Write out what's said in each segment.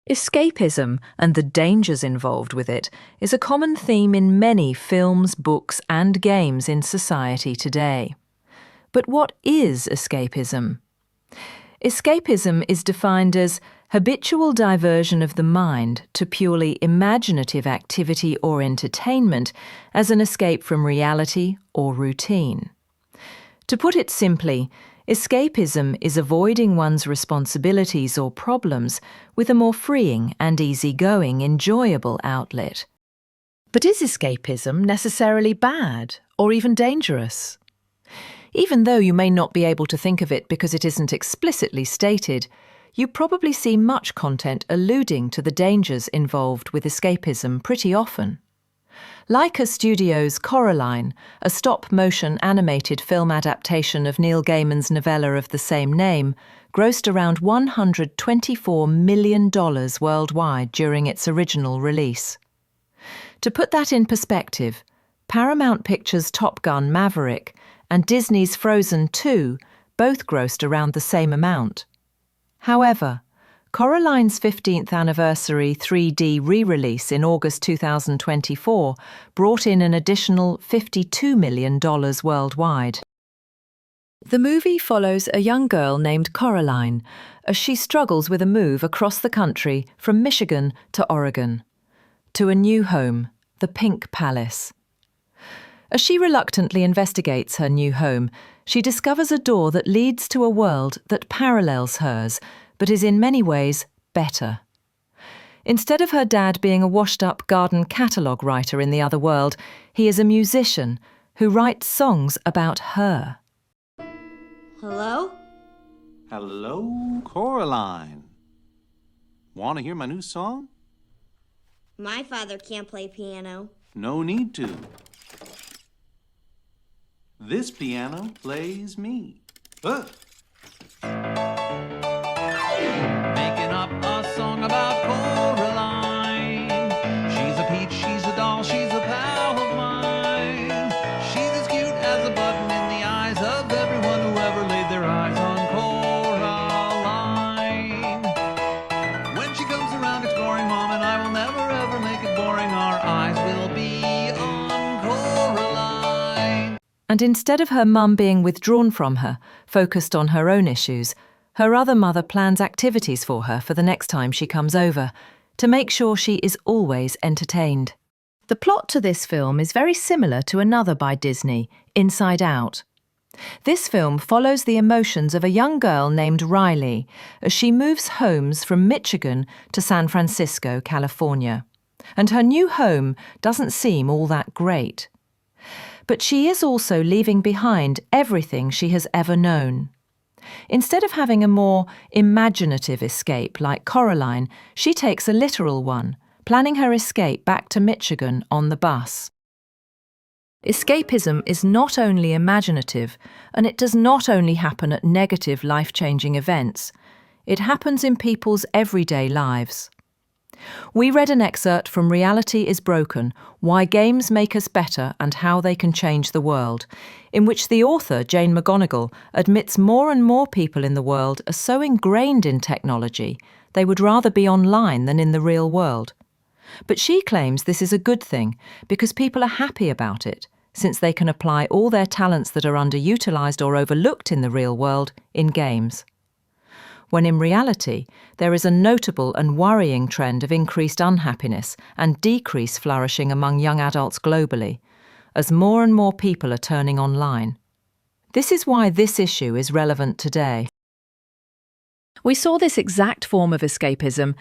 Escapism and the dangers involved with it is a common theme in many films, books, and games in society today. But what is escapism? Escapism is defined as habitual diversion of the mind to purely imaginative activity or entertainment as an escape from reality or routine. To put it simply, escapism is avoiding one's responsibilities or problems with a more freeing and easygoing, enjoyable outlet. But is escapism necessarily bad or even dangerous? Even though you may not be able to think of it because it isn't explicitly stated, you probably see much content alluding to the dangers involved with escapism pretty often. Leica Studios' Coraline, a stop-motion animated film adaptation of Neil Gaiman's novella of the same name, grossed around $124 million worldwide during its original release. To put that in perspective, Paramount Pictures' Top Gun: Maverick and Disney's Frozen 2 both grossed around the same amount. However, Coraline's 15th anniversary 3D re-release in August 2024 brought in an additional $52 million worldwide. The movie follows a young girl named Coraline as she struggles with a move across the country from Michigan to Oregon, to a new home, the Pink Palace. As she reluctantly investigates her new home, she discovers a door that leads to a world that parallels hers, but is in many ways better. Instead of her dad being a washed-up garden catalogue writer in the other world, he is a musician who writes songs about her. Hello? Hello, Coraline. Want to hear my new song? My father can't play piano. No need to. This piano plays me. Making up a song about Coraline. She's a peach, she's a doll, she's a pal of mine. She's as cute as a button in the eyes of everyone who ever laid their eyes on Coraline. When she comes around exploring, Mom and I will never ever make it boring. Our eyes will be on Coraline. And instead of her mum being withdrawn from her, focused on her own issues, her other mother plans activities for her for the next time she comes over, to make sure she is always entertained. The plot to this film is very similar to another by Disney, Inside Out. This film follows the emotions of a young girl named Riley as she moves homes from Michigan to San Francisco, California. And her new home doesn't seem all that great. But she is also leaving behind everything she has ever known. Instead of having a more imaginative escape like Coraline, she takes a literal one, planning her escape back to Michigan on the bus. Escapism is not only imaginative, and it does not only happen at negative, life-changing events. It happens in people's everyday lives. We read an excerpt from Reality is Broken, Why Games Make Us Better and How They Can Change the World, in which the author, Jane McGonigal, admits more and more people in the world are so ingrained in technology they would rather be online than in the real world. But she claims this is a good thing because people are happy about it, since they can apply all their talents that are underutilised or overlooked in the real world in games. When in reality, there is a notable and worrying trend of increased unhappiness and decreased flourishing among young adults globally, as more and more people are turning online. This is why this issue is relevant today. We saw this exact form of escapism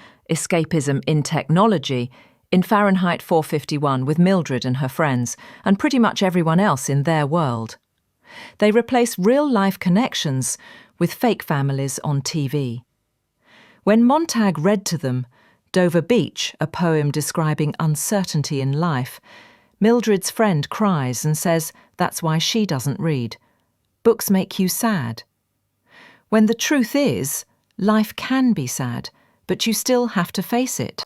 in technology, in Fahrenheit 451 with Mildred and her friends, and pretty much everyone else in their world. They replace real-life connections with fake families on TV. When Montag read to them Dover Beach, a poem describing uncertainty in life, Mildred's friend cries and says that's why she doesn't read. Books make you sad. When the truth is, life can be sad, but you still have to face it.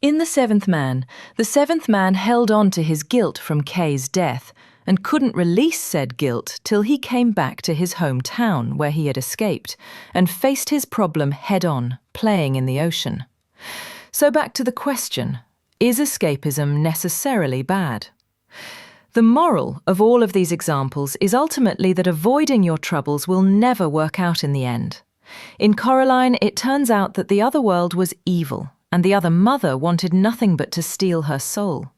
In The Seventh Man, the seventh man held on to his guilt from Kay's death and couldn't release said guilt till he came back to his hometown where he had escaped and faced his problem head-on, playing in the ocean. So back to the question, is escapism necessarily bad? The moral of all of these examples is ultimately that avoiding your troubles will never work out in the end. In Coraline, it turns out that the other world was evil, and the other mother wanted nothing but to steal her soul.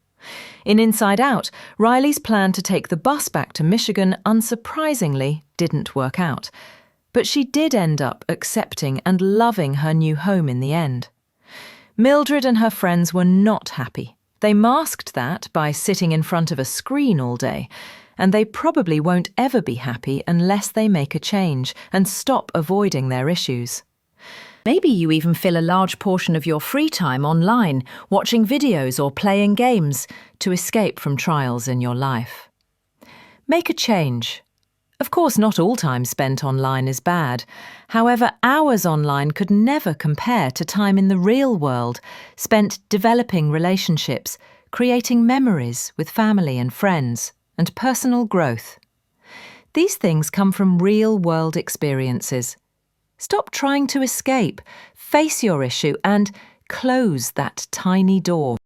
In Inside Out, Riley's plan to take the bus back to Michigan, unsurprisingly, didn't work out. But she did end up accepting and loving her new home in the end. Mildred and her friends were not happy. They masked that by sitting in front of a screen all day, and they probably won't ever be happy unless they make a change and stop avoiding their issues. Maybe you even fill a large portion of your free time online, watching videos or playing games to escape from trials in your life. Make a change. Of course, not all time spent online is bad. However, hours online could never compare to time in the real world, spent developing relationships, creating memories with family and friends, and personal growth. These things come from real-world experiences. Stop trying to escape, face your issue, and close that tiny door.